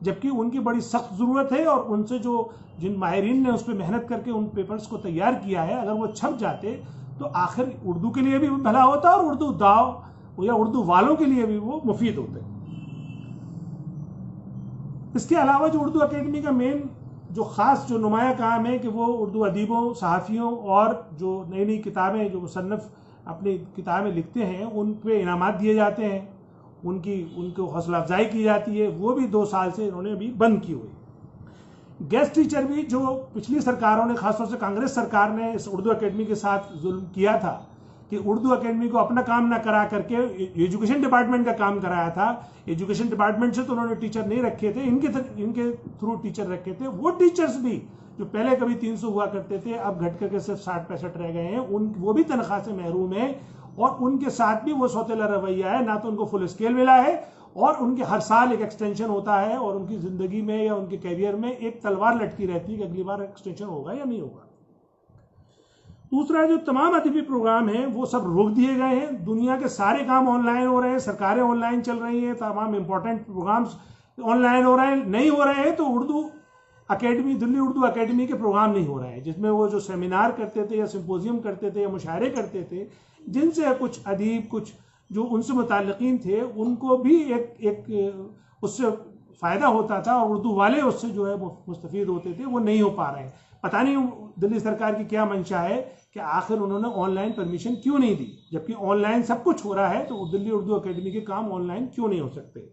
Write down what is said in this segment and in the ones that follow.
जबकि उनकी बड़ी सख्त ज़रूरत है और उनसे जो जिन माहिरीन ने उस पर मेहनत करके उन पेपर्स को तैयार किया है, अगर वो छप जाते तो आखिर उर्दू के लिए भी भला होता और उर्दू दाव या उर्दू वालों के लिए भी वो मुफीद होते। इसके अलावा जो उर्दू अकेडमी का मेन जो ख़ास जो नुमाया काम है कि वो उर्दू अदीबों, सहाफ़ियों और जो नई नई किताबें जो मुसन्नफ़ अपनी किताबें लिखते हैं उन पे इनामात दिए जाते हैं, उनको हौसला अफजाई की जाती है। वो भी 2 साल से इन्होंने अभी बंद की हुई। गेस्ट टीचर भी जो पिछली सरकारों ने, खासतौर से कांग्रेस सरकार ने इस उर्दू अकेडमी के साथ जुल्म किया था कि उर्दू अकेडमी को अपना काम ना करा करके एजुकेशन डिपार्टमेंट का काम कराया था। एजुकेशन डिपार्टमेंट से तो उन्होंने टीचर नहीं रखे थे, इनके थ्रू टीचर रखे थे। वो टीचर्स भी जो पहले कभी 300 हुआ करते थे अब घट करके सिर्फ 60-65 रह गए हैं, वो भी तनख्वाह से महरूम है और उनके साथ भी वो सौतेला रवैया है। ना तो उनको फुल स्केल मिला है और उनके हर साल एक एक्सटेंशन होता है और उनकी जिंदगी में या उनके कैरियर में एक तलवार लटकी रहती है कि अगली बार एक्सटेंशन होगा या नहीं होगा। दूसरा, जो तमाम अदबी प्रोग्राम हैं वो सब रोक दिए गए हैं। दुनिया के सारे काम ऑनलाइन हो रहे हैं, सरकारें ऑनलाइन चल रही हैं, तमाम इंपॉर्टेंट प्रोग्राम्स ऑनलाइन हो रहे हैं। नहीं हो रहे हैं तो उर्दू अकेडमी, दिल्ली उर्दू अकेडमी के प्रोग्राम नहीं हो रहे हैं, जिसमें वो जो सेमिनार करते थे या सिम्पोजियम करते थे या मुशायरे करते थे, जिनसे कुछ अदीब, कुछ जो उनसे मुताल्लिकीन थे उनको भी एक उससे फ़ायदा होता था और उर्दू वाले उससे जो है वो मुस्तफ़ीद होते थे, वो नहीं हो पा रहे हैं। पता नहीं दिल्ली सरकार की क्या मंशा है कि आखिर उन्होंने ऑनलाइन परमिशन क्यों नहीं दी, जबकि ऑनलाइन सब कुछ हो रहा है तो दिल्ली उर्दू अकेडमी के काम ऑनलाइन क्यों नहीं हो सकते।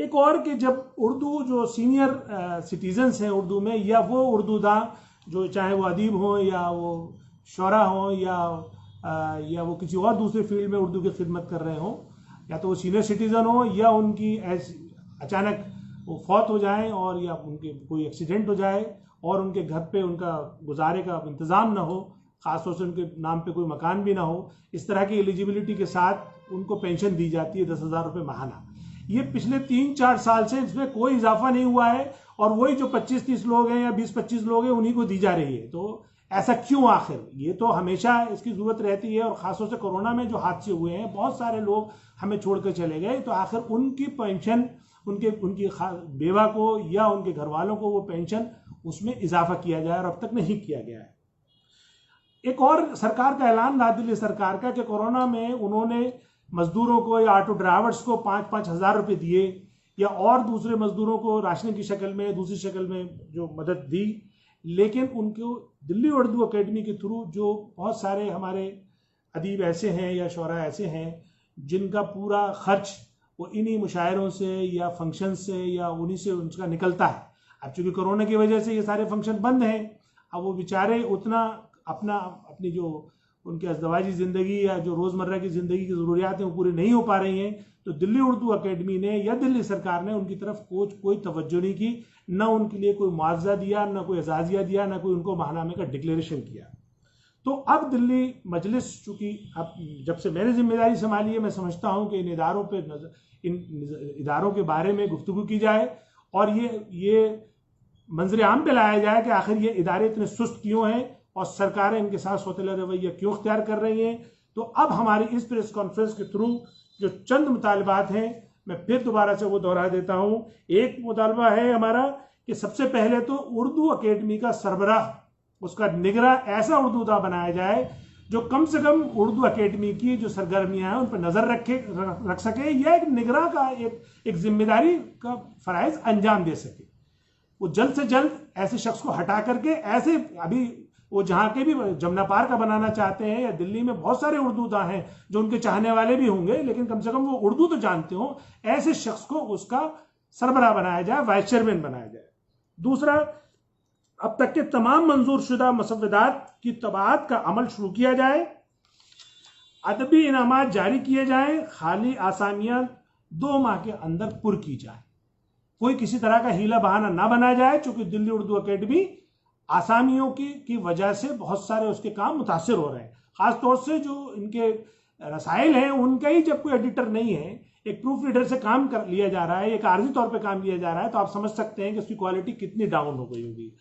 एक और कि जब उर्दू जो सीनियर सिटीजन्स हैं उर्दू में, या वो उर्दूदा जो चाहे वो अदीब हों या वो शोरा हों या वो किसी और दूसरे फील्ड में उर्दू की खिदमत कर रहे हों, या तो वो सीनियर सिटीज़न हो या उनकी अचानक वो फौत हो जाएं और या उनके कोई एक्सीडेंट हो जाए और उनके घर पे उनका गुजारे का इंतज़ाम ना हो, ख़ासतौर से उनके नाम पे कोई मकान भी ना हो, इस तरह की एलिजिबिलिटी के साथ उनको पेंशन दी जाती है 10,000 रुपये माहाना। ये पिछले 3-4 साल से इसमें कोई इजाफा नहीं हुआ है और वही जो 25-30 लोग हैं या 20-25 लोग हैं उन्हीं को दी जा रही है। तो ऐसा क्यों आखिर? ये तो हमेशा इसकी ज़रूरत रहती है और ख़ासतौर से कोरोना में जो हादसे हुए हैं, बहुत सारे लोग हमें छोड़कर चले गए, तो आखिर उनकी पेंशन, उनकी बेवा को या उनके घर वालों को वो पेंशन, उसमें इजाफा किया जाए और अब तक नहीं किया गया है। एक और सरकार का ऐलान रहा दिल्ली सरकार का कि कोरोना में उन्होंने मजदूरों को या ऑटो ड्राइवर्स को 5-5 हज़ार रुपये दिए या और दूसरे मजदूरों को राशन की शक्ल में, दूसरी शक्ल में जो मदद दी, लेकिन उनको दिल्ली उर्दू अकेडमी के थ्रू जो बहुत सारे हमारे अदीब ऐसे हैं या शोरा ऐसे हैं जिनका पूरा खर्च वो इन्हीं मुशायरों से या फंक्शन से या उन्हीं से उनका निकलता है। अब चूँकि कोरोना की वजह से ये सारे फंक्शन बंद हैं, अब वो बेचारे उतना अपनी जो उनकी अज़दवाजी ज़िंदगी या जो रोज़मर्रा की ज़िंदगी की ज़रूरियात हैं वो पूरी नहीं हो पा रही हैं, तो दिल्ली उर्दू अकेडमी ने या दिल्ली सरकार ने उनकी तरफ कोई तवज्जो नहीं की, ना उनके लिए कोई मुआवजा दिया, ना कोई एजाज़िया दिया, ना कोई उनको माहनामे का डिक्लेरेशन किया। तो अब दिल्ली मजलिस, चूँकि अब जब से मैंने जिम्मेदारी संभाली है, मैं समझता हूँ कि इन इदारों के बारे में गुफ्तगू की जाए और ये मंजर आम पे लाया जाए कि आखिर ये इदारे इतने सुस्त क्यों हैं और सरकारें इनके साथ सौतेला रवैया क्यों इख्तियार कर रही हैं। तो अब हमारी इस प्रेस कॉन्फ्रेंस के थ्रू जो चंद मुतालबात हैं मैं फिर दोबारा से वो दोहरा देता हूँ। एक मुतालबा है हमारा कि सबसे पहले तो उर्दू अकेडमी का सरबराह, उसका निगरां ऐसा उर्दूदा बनाया जाए जो कम से कम उर्दू अकेडमी की जो सरगर्मियाँ हैं उन पर नज़र रख सके या एक निगरां का एक जिम्मेदारी का फ़राइज़ अंजाम दे सके। वो जल्द से जल्द ऐसे शख्स को हटा करके, ऐसे अभी वो जहाँ के भी जमुना पार का बनाना चाहते हैं या दिल्ली में बहुत सारे उर्दूदा हैं जो उनके चाहने वाले भी होंगे लेकिन कम से कम वो उर्दू तो जानते हो, ऐसे शख्स को उसका सरबराह बनाया जाए, वाइस चेयरमैन बनाया जाए। दूसरा, अब तक के तमाम मंजूर शुदा मसवदात की तबाअत का अमल शुरू किया जाए, अदबी इनामात जारी किए जाएं, खाली आसामियां 2 माह के अंदर पुर की जाए, कोई किसी तरह का हीला बहाना ना बनाया जाए। चूंकि दिल्ली उर्दू अकेडमी आसामियों की वजह से बहुत सारे उसके काम मुतासर हो रहे हैं, खासतौर से जो इनके रसाइल हैं उनका ही जब कोई एडिटर नहीं है, एक प्रूफ रीडर से काम कर लिया जा रहा है, एक आर्जी तौर पे काम लिया जा रहा है, तो आप समझ सकते हैं कि उसकी क्वालिटी कितनी डाउन हो गई होगी।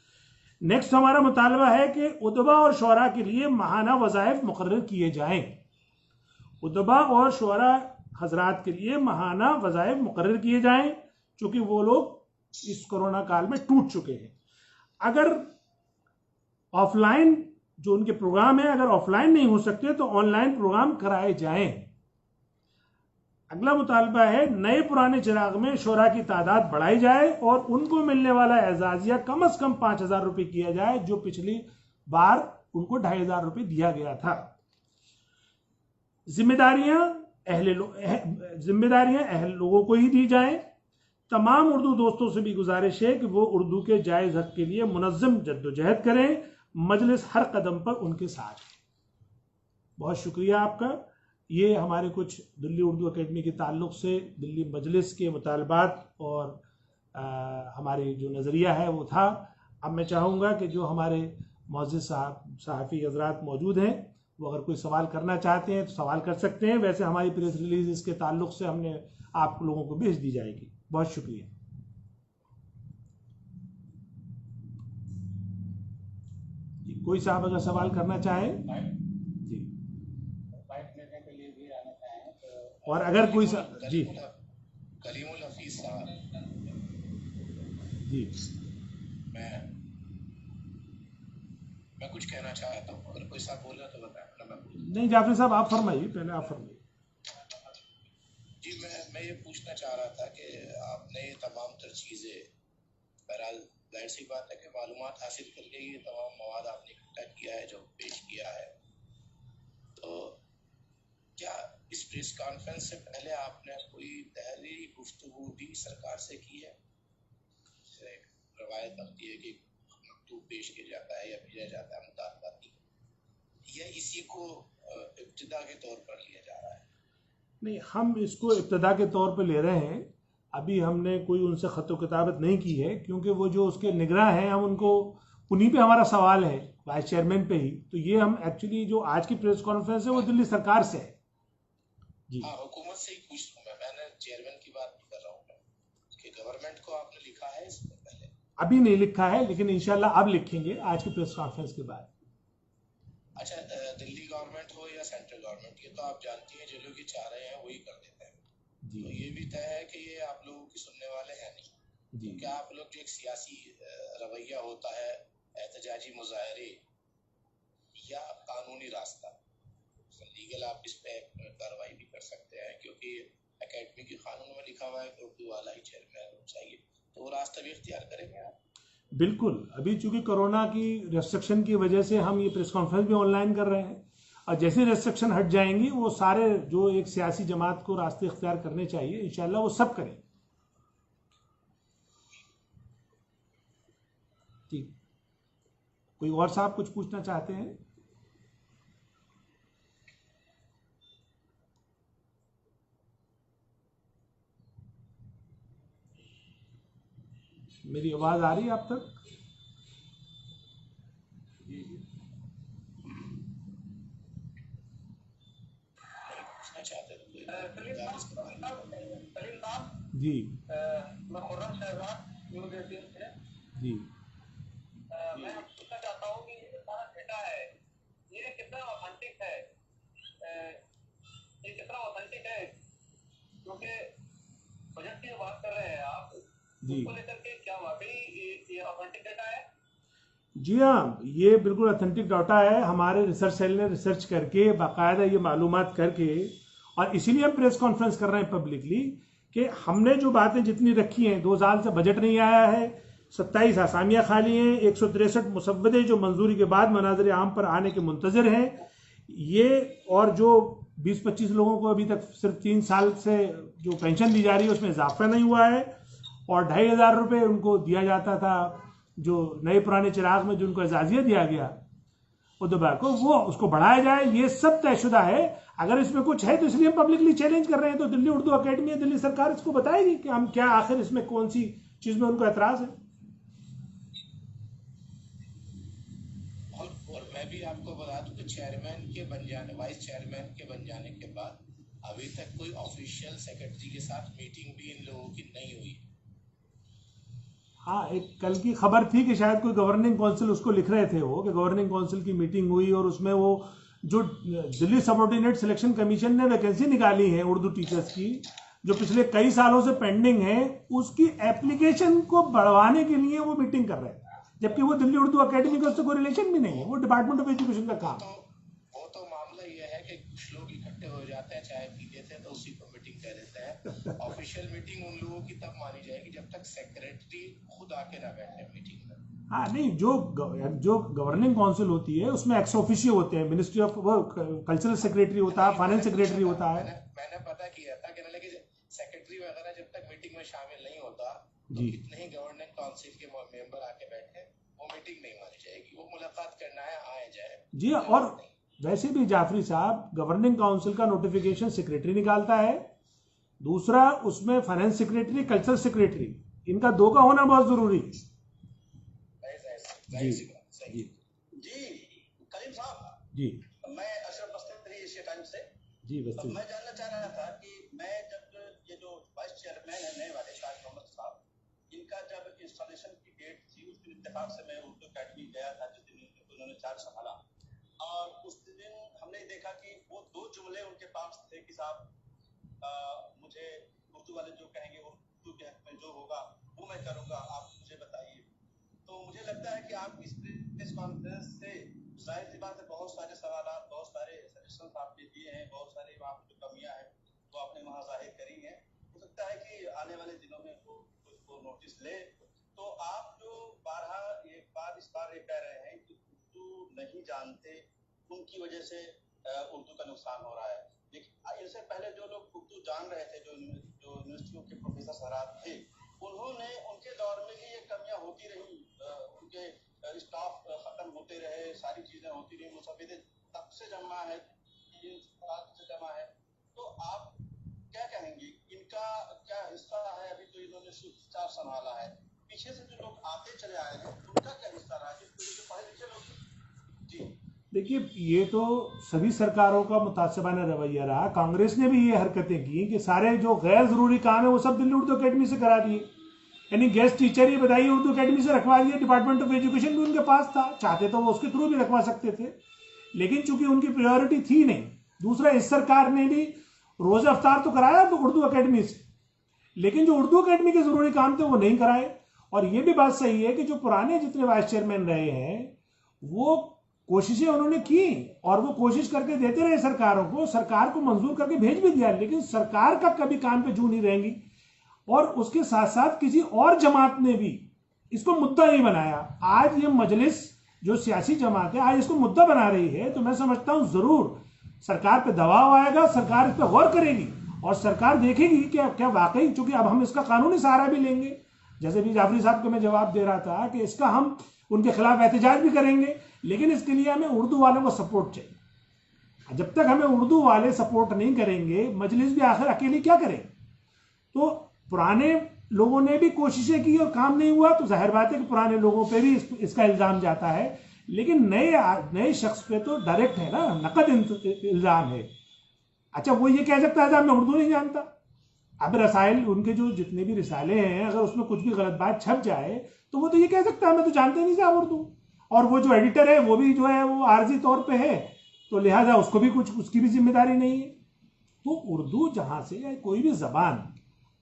नेक्स्ट हमारा मुतालबा है कि उदबा और शोरा के लिए माहाना वज़ाइफ मुकर्रर किए जाएं। उदबा और शोरा हजरात के लिए माहाना वज़ाइफ मुकर्रर किए जाएं। चूंकि वो लोग इस कोरोना काल में टूट चुके हैं। अगर ऑफलाइन जो उनके प्रोग्राम है, अगर ऑफलाइन नहीं हो सकते तो ऑनलाइन प्रोग्राम कराए जाएं। अगला मुतालबा है नए पुराने चिराग में शोरा की तादाद बढ़ाई जाए और उनको मिलने वाला एजाजिया कम से कम 5,000 रुपये किया जाए, जो पिछली बार उनको 2,500 रुपये दिया गया था। जिम्मेदारियां अहल लोगों को ही दी जाए। तमाम उर्दू दोस्तों से भी गुजारिश है कि वो उर्दू के जायज हक के लिए मुनज़्ज़म जद्दोजहद करें। मजलिस हर कदम पर उनके साथ है। बहुत शुक्रिया आपका। ये हमारे कुछ दिल्ली उर्दू अकेडमी के ताल्लुक़ से दिल्ली मजलिस के मुतालबात और हमारी जो नज़रिया है वो था। अब मैं चाहूँगा कि जो हमारे मौजूद सहाफ़ी हज़रात मौजूद हैं वो अगर कोई सवाल करना चाहते हैं तो सवाल कर सकते हैं। वैसे हमारी प्रेस रिलीज इसके ताल्लुक़ से हमने आप लोगों को भेज दी जाएगी। बहुत शुक्रिया। कोई साहब अगर सवाल करना चाहे जी, और अगर कोई जी कलीमुल हफीज साहब जी, मैं कुछ कहना चाहता हूँ, अगर कोई साहब बोल रहा तो बताएं। नहीं जाफरी साहब आप फरमाइए, पहले आप फरमाइए। जी मैं ये पूछना चाह रहा था कि आपने ये तमाम तर चीज़ें, बहरहाल जाहिर सी बात है कि मालूमात हासिल करके ये तमाम मवाद आपने इकट्ठा किया है, जो पेश किया है, तो क्या इस प्रेस कॉन्फ्रेंस से पहले आपने कोई तहरीरी गुफ्तगू भी सरकार से की है? रवायत बनती है कि मकतूब पेश किया जाता है या भेजा जाता है मुतालबाती, या इसी को इब्तिदा के तौर पर लिया जा रहा है? नहीं, हम इसको इब्तिदा के तौर पर ले रहे हैं। अभी हमने कोई उनसे ख़त किताबत नहीं की है, क्योंकि वो जो उसके निगरां हैं, हम उनको उन्हीं पे हमारा सवाल है, वाइस चेयरमैन पे ही। तो ये हम एक्चुअली जो आज की प्रेस कॉन्फ्रेंस है वो दिल्ली सरकार से है जी। हाँ, हुकूमत से ही पूछ रहा हूँ मैंने चेयरमैन की बात नहीं कर रहा हूँ कि गवर्नमेंट को आपने लिखा है इससे पहले? अभी नहीं लिखा है, लेकिन इंशाल्लाह अब लिखेंगे आज की प्रेस कॉन्फ्रेंस के बाद। अच्छा, दिल्ली गवर्नमेंट हो या सेंट्रल गवर्नमेंट, ये तो आप जानती हैं जो लोग ये चाह रहे हैं वही कर देते हैं जी। तो ये भी तय है कि ये आप लोगों की सुनने वाले हैं नहीं जी। तो क्या आप लोग जो एक सियासी रवैया होता है, एहतजाजी मुजाहरे या कानूनी रास्ता, लीगल आप इस पे कार्रवाई भी कर सकते हैं, क्योंकि एकेडमी के कानून में लिखा हुआ है कि उर्दू वाला ही चेयरमैन चाहिए, तो वो रास्ता भी इख्तियार करेंगे आप? बिल्कुल। अभी चूंकि कोरोना की रेस्ट्रिक्शन की वजह से हम ये प्रेस कॉन्फ्रेंस भी ऑनलाइन कर रहे हैं, और जैसे रेस्ट्रिक्शन हट जाएंगी वो सारे जो एक सियासी जमात को रास्ते इख्तियार करने चाहिए, इंशाल्लाह वो सब करें। ठीक, कोई और साहब कुछ पूछना चाहते हैं? मेरी आवाज आ रही है आप तक? जी, मैं खुर्रम शहजाद न्यूज़ 18 से जी, मैं पूछना चाहता हूँ कि ये सारा डेटा है, ये कितना ऑथेंटिक है? ये कितना ऑथेंटिक है? क्योंकि बजट की बात कर रहे हैं आप, उसको लेकर के क्या वाकई ये ऑथेंटिक डेटा है? जी हाँ, ये बिल्कुल ऑथेंटिक डाटा है। हमारे रिसर्च सेल ने रिसर्च करके बाकायदा ये मालूमात करके, और इसीलिए हम प्रेस कॉन्फ्रेंस कर रहे हैं पब्लिकली, कि हमने जो बातें जितनी रखी हैं, 2 साल से बजट नहीं आया है, 27 आसामियाँ खाली हैं, 163 मुसव्वदे जो मंजूरी के बाद मनाज़िर आम पर आने के मुंतज़िर हैं, ये और जो 20-25 लोगों को अभी तक सिर्फ 3 साल से जो पेंशन दी जा रही है उसमें इजाफा नहीं हुआ है, और 2,500 रुपये उनको दिया जाता था जो नए पुराने चिराग में जो उनको एजाजिया दिया गया उदबा को, वो उसको बढ़ाया जाए। ये सब तयशुदा है। अगर इसमें कुछ है तो इसलिए हम पब्लिकली चैलेंज कर रहे हैं। तो दिल्ली उर्दू अकेडमी, दिल्ली सरकार इसको बताएगी कि हम क्या, आखिर इसमें कौन सी चीज में उनको एतराज है। और मैं भी आपको बता दूं कि चेयरमैन के बन जाने, वाइस चेयरमैन के बन जाने के बाद अभी तक कोई ऑफिशियल सेक्रेटरी के साथ मीटिंग भी इन लोगों की नहीं हुई। हाँ, एक कल की खबर थी कि शायद कोई गवर्निंग काउंसिल उसको लिख रहे थे वो, कि गवर्निंग काउंसिल की मीटिंग हुई और उसमें वो जो दिल्ली सबऑर्डिनेट सिलेक्शन कमीशन ने वैकेंसी निकाली है उर्दू टीचर्स की, जो पिछले कई सालों से पेंडिंग है, उसकी एप्लीकेशन को बढ़वाने के लिए वो मीटिंग कर रहे हैं, जबकि वो दिल्ली उर्दू अकेडमी का उससे कोई रिलेशन भी नहीं है, वो डिपार्टमेंट ऑफ एजुकेशन का काम है। वो तो मामला ये है कि कुछ लोग इकट्ठे हो जाते हैं, चाय पीते थे तो उसी को मीटिंग कह देते हैं। ऑफिशियल मीटिंग उन लोगों की तब मानी जाएगी जब तक सेक्रेटरी खुद आके ना बैठे मीटिंग में। हाँ नहीं, जो गवर्निंग काउंसिल होती है उसमें एक्स ऑफिशियो होते हैं, मिनिस्ट्री ऑफ वो कल्चरल सेक्रेटरी होता है, फाइनेंस सेक्रेटरी होता है। मैंने पता किया था कि लेकिन सेक्रेटरी वगैरह जब तक मीटिंग में शामिल नहीं होता तो जी कितने ही गवर्निंग काउंसिल के मेंबर आके बैठे, वो मीटिंग नहीं मानी जाएगी। वो मुलाकात करना है आए जाए जी। और वैसे भी जाफरी साहब, गवर्निंग काउंसिल का नोटिफिकेशन सेक्रेटरी निकालता है, दूसरा उसमें फाइनेंस सेक्रेटरी, कल्चरल सेक्रेटरी, इनका दो का होना बहुत जरूरी है। जी जी जी करीम साहब जी, मैं अशरफ बस्ती एशिया टाइम्स से जी बस मैं जानना चाह रहा था कि मैं जब ये जो वाइस चेयरमैन है नए वाले शाह मोहम्मद साहब, इनका जब इंस्टॉलेशन की डेट थी उस दिन इत्तेफाक से मैं उर्दू अकेडमी गया था जिस दिन उन्होंने चार्ज संभाला, और उस दिन हमने देखा कि वो दो जुमले उनके पास थे कि साहब मुझे उर्दू वाले जो कहेंगे उर्दू के हक में जो होगा वो मैं करूंगा, आप मुझे बताइए। तो मुझे लगता है कि आप इस प्रेस कॉन्फ्रेंस से जाहिर सी बात है बहुत सारे सवाल, बहुत सारे सजेशन आपने दिए हैं, बहुत सारे वहाँ पर जो कमियां हैं वो आपने वहाँ जाहिर करी हैं। हो सकता है कि आने वाले दिनों में वो उसको नोटिस ले। तो आप जो इस बार ये कह रहे हैं कि उर्दू नहीं जानते उनकी वजह से उर्दू का नुकसान हो रहा है, लेकिन इससे पहले जो लोग उर्दू जान रहे थे, जो यूनिवर्सिटियों के प्रोफेसर सरात थे, उन्होंने उनके दौर में भी ये कमियां होती रही, उनके स्टाफ खत्म होते रहे, सारी चीजें होती रही, मुसविदे तब से जमा है, 3 साल से जमा है। तो आप क्या कहेंगे, इनका क्या हिस्सा है अभी जो इन्होंने स्टाफ संभाला है? पीछे से जो लोग आते चले आए हैं उनका क्या हिस्सा रहा है, जो पढ़े लिखे लोग? जी देखिए, ये तो सभी सरकारों का मुतासबाना रवैया रहा। कांग्रेस ने भी ये हरकतें की कि सारे जो गैर जरूरी काम है वो सब दिल्ली उर्दू अकेडमी से करा दिए, यानी गेस्ट टीचर, ये बताइए, उर्दू अकेडमी से रखवा दिए। डिपार्टमेंट ऑफ एजुकेशन भी उनके पास था, चाहते तो वो उसके थ्रू भी रखवा सकते थे, लेकिन चूंकि उनकी प्रायोरिटी थी नहीं। दूसरा, इस सरकार ने भी रोज अफ्तार तो कराया तो उर्दू अकेडमी से, लेकिन जो उर्दू अकेडमी के जरूरी काम थे वो नहीं कराए। और ये भी बात सही है कि जो पुराने जितने वाइस चेयरमैन रहे हैं वो कोशिशें उन्होंने की, और वो कोशिश करके देते रहे सरकारों को, सरकार को मंजूर करके भेज भी दिया, लेकिन सरकार का कभी कान पे जू नहीं रहेंगी। और उसके साथ साथ किसी और जमात ने भी इसको मुद्दा नहीं बनाया। आज ये मजलिस जो सियासी जमात है आज इसको मुद्दा बना रही है, तो मैं समझता हूं जरूर सरकार पे दबाव आएगा, सरकार इस पर गौर करेगी और सरकार देखेगी कि क्या वाकई, चूंकि अब हम इसका कानूनी सहारा भी लेंगे, जैसे भी जाफरी साहब को मैं जवाब दे रहा था कि इसका हम उनके खिलाफ एहतजाज भी करेंगे, लेकिन इसके लिए हमें उर्दू वालों को सपोर्ट चाहिए। जब तक हमें उर्दू वाले सपोर्ट नहीं करेंगे, मजलिस भी आखिर अकेली क्या करे। तो पुराने लोगों ने भी कोशिशें की और काम नहीं हुआ, तो जाहिर बात है कि पुराने लोगों पे भी इसका इल्जाम जाता है, लेकिन नए शख्स पे तो डायरेक्ट है ना, नकद इल्जाम है। अच्छा, वो ये कह सकता है मैं उर्दू नहीं जानता। अब रसाइल, उनके जो जितने भी रिसाले हैं, अगर उसमें कुछ भी गलत बात छप जाए तो वो तो ये कह सकता है मैं तो जानते नहीं साहब उर्दू, और वो जो एडिटर है वो भी जो है वो आर्जी तौर पे है, तो लिहाजा उसको भी कुछ, उसकी भी जिम्मेदारी नहीं है। तो उर्दू जहां से, या कोई भी जबान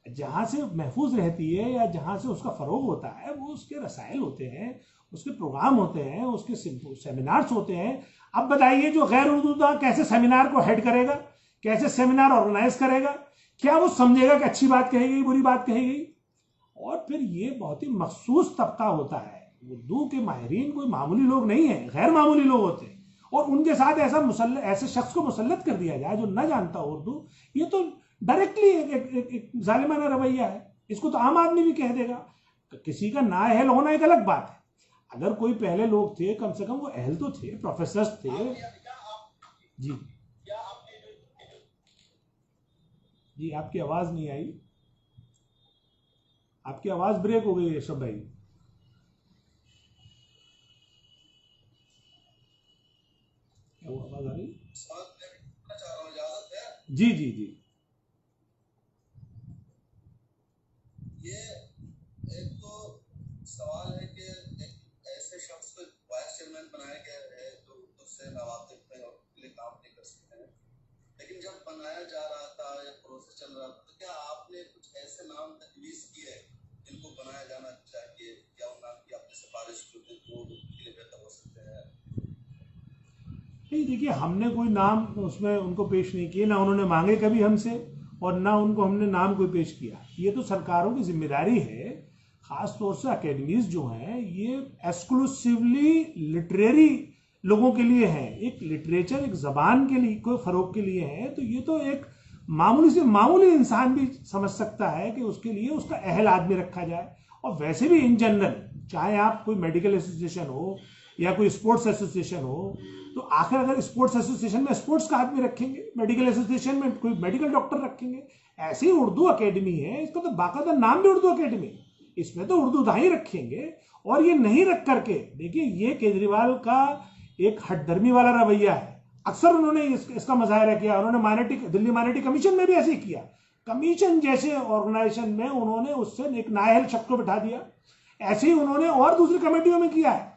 जहां से महफूज रहती है या जहां से उसका फरोग होता है, वो उसके रसायल होते हैं, उसके प्रोग्राम होते हैं, उसके सेमिनार्स होते हैं। अब बताइए, जो गैर उर्दू था कैसे सेमिनार को हेड करेगा, कैसे सेमिनार ऑर्गेनाइज करेगा? क्या वो समझेगा कि अच्छी बात कही गई, बुरी बात कही गई? और फिर ये बहुत ही मखसूस तबका होता है। उर्दू के माहिरीन कोई मामूली लोग नहीं है, गैर मामूली लोग होते हैं, और उनके साथ ऐसे शख्स को मुसल्लत कर दिया जाए जो न जानता उर्दू, ये तो डायरेक्टली एक जालिमाना रवैया है। इसको तो आम आदमी भी कह देगा। किसी का ना अहल होना एक अलग बात है, अगर कोई पहले लोग थे कम से कम वो अहल तो थे, प्रोफेसर थे। जी जी, आपकी आवाज नहीं आई, आपकी आवाज ब्रेक हो गई है शब भाई। क्या वो आवाज आ रही? जी जी जी, ये एक तो सवाल है कि एक ऐसे शख्स को वाइस चेयरमैन बनाया गया है जो उससे नवातिफ में और काम नहीं कर सकते हैं, लेकिन जब बनाया जा रहा था या प्रोसेस चल रहा था, तो क्या आप देखिए, हमने कोई नाम उसमें उनको पेश नहीं किए, ना उन्होंने मांगे कभी हमसे, और ना उनको हमने नाम कोई पेश किया। ये तो सरकारों की जिम्मेदारी है, ख़ास तौर से अकेडमीज़ जो हैं ये एक्सक्लूसिवली लिटरेरी लोगों के लिए हैं, एक लिटरेचर, एक ज़बान के लिए कोई फ़रोग के लिए है। तो ये तो एक मामूली से मामूली इंसान भी समझ सकता है कि उसके लिए उसका अहल आदमी रखा जाए। और वैसे भी इन जनरल, चाहे आप कोई मेडिकल एसोसिएशन हो या कोई स्पोर्ट्स एसोसिएशन हो, तो आखिर अगर स्पोर्ट्स एसोसिएशन में स्पोर्ट्स का आदमी रखेंगे, मेडिकल एसोसिएशन में कोई मेडिकल डॉक्टर रखेंगे। ऐसी ही उर्दू अकेडमी है, इसका तो बाकायदा नाम भी उर्दू अकेडमी, इसमें तो उर्दू दाई रखेंगे। और ये नहीं रख करके, देखिए ये केजरीवाल का एक हठधर्मी वाला रवैया है। अक्सर उन्होंने इसका मुजाहरा किया, उन्होंने दिल्ली माइनॉरिटी कमीशन में भी ऐसे ही किया। कमीशन जैसे ऑर्गेनाइजेशन में उन्होंने उससे एक नाअहल शख्स को बिठा दिया, ऐसे ही उन्होंने और दूसरी कमेटियों में किया है।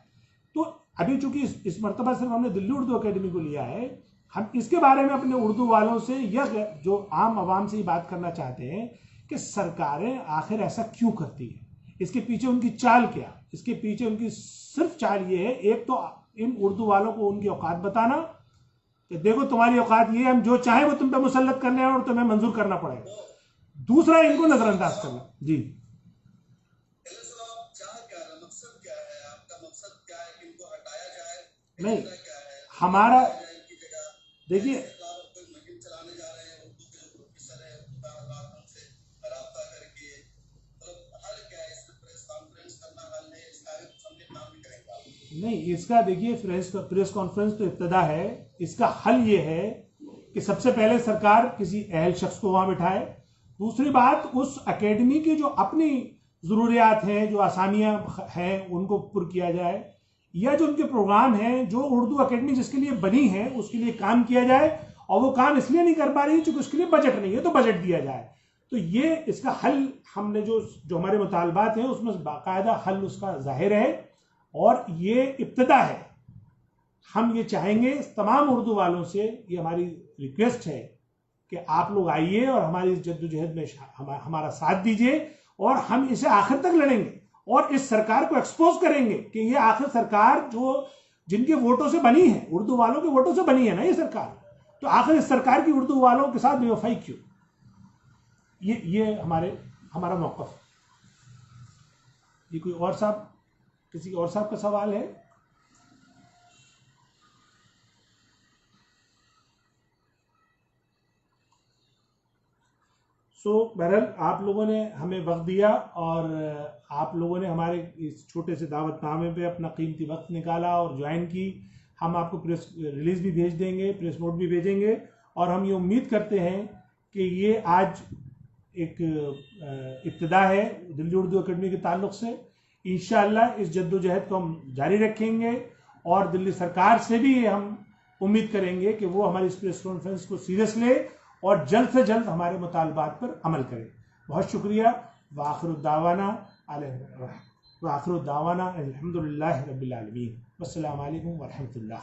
तो अभी चूंकि इस मरतबा सिर्फ हमने दिल्ली उर्दू अकेडमी को लिया है, हम इसके बारे में अपने उर्दू वालों से या जो आम आवाम से ही बात करना चाहते हैं कि सरकारें आखिर ऐसा क्यों करती है, इसके पीछे उनकी चाल क्या। इसके पीछे उनकी सिर्फ चाल ये है, एक तो इन उर्दू वालों को उनकी औकात बताना कि देखो तुम्हारी औकात ये, हम जो चाहे वो तुम पे मुसल्लत कर लें और तुम्हें मंजूर करना पड़ेगा। दूसरा, इनको नजरअंदाज करना। जी नहीं, हमारा देखिए, नहीं इसका देखिए प्रेस कॉन्फ्रेंस तो इब्तिदा है, इसका हल ये है कि सबसे पहले सरकार किसी अहल शख्स को वहां बिठाए। दूसरी बात, उस एकेडमी की जो अपनी ज़रूरियात हैं, जो आसामियां हैं, उनको पुर किया जाए, या जो उनके प्रोग्राम हैं, जो उर्दू एकेडमी जिसके लिए बनी है उसके लिए काम किया जाए। और वो काम इसलिए नहीं कर पा रही क्योंकि उसके लिए बजट नहीं है, तो बजट दिया जाए। तो ये इसका हल, हमने जो हमारे मुतालबात हैं उसमें बाकायदा हल उसका जाहिर है, और ये इब्तिदा है। हम ये चाहेंगे तमाम उर्दू वालों से, ये हमारी रिक्वेस्ट है कि आप लोग आइए और हमारी इस जद्दोजहद में हमारा साथ दीजिए, और हम इसे आखिर तक लड़ेंगे और इस सरकार को एक्सपोज करेंगे कि ये आखिर सरकार जो जिनके वोटों से बनी है, उर्दू वालों के वोटों से बनी है ना ये सरकार, तो आखिर इस सरकार की उर्दू वालों के साथ बेवफाई क्यों। ये हमारा मौक़िफ़। ये कोई और साहब, किसी और साहब का सवाल है? बहरहाल आप लोगों ने हमें वक्त दिया और आप लोगों ने हमारे इस छोटे से दावतनामे पे अपना कीमती वक्त निकाला और ज्वाइन की। हम आपको प्रेस रिलीज़ भी भेज देंगे, प्रेस नोट भी भेजेंगे, और हम ये उम्मीद करते हैं कि ये आज एक इब्तिदा है दिल्ली उर्दू अकेडमी के ताल्लुक़ से। इंशाअल्लाह इस जद्दोजहद को हम जारी रखेंगे, और दिल्ली सरकार से भी हम उम्मीद करेंगे कि वो हमारी इस प्रेस कॉन्फ्रेंस को सीरियस ले और जल्द से जल्द हमारे मुतालबात पर अमल करें। बहुत शुक्रिया। वाखिरु दावाना अल्हम्दुलिल्लाहि रब्बिल आलमीन। वस्सलामु अलैकुम व रहमतुल्लाह।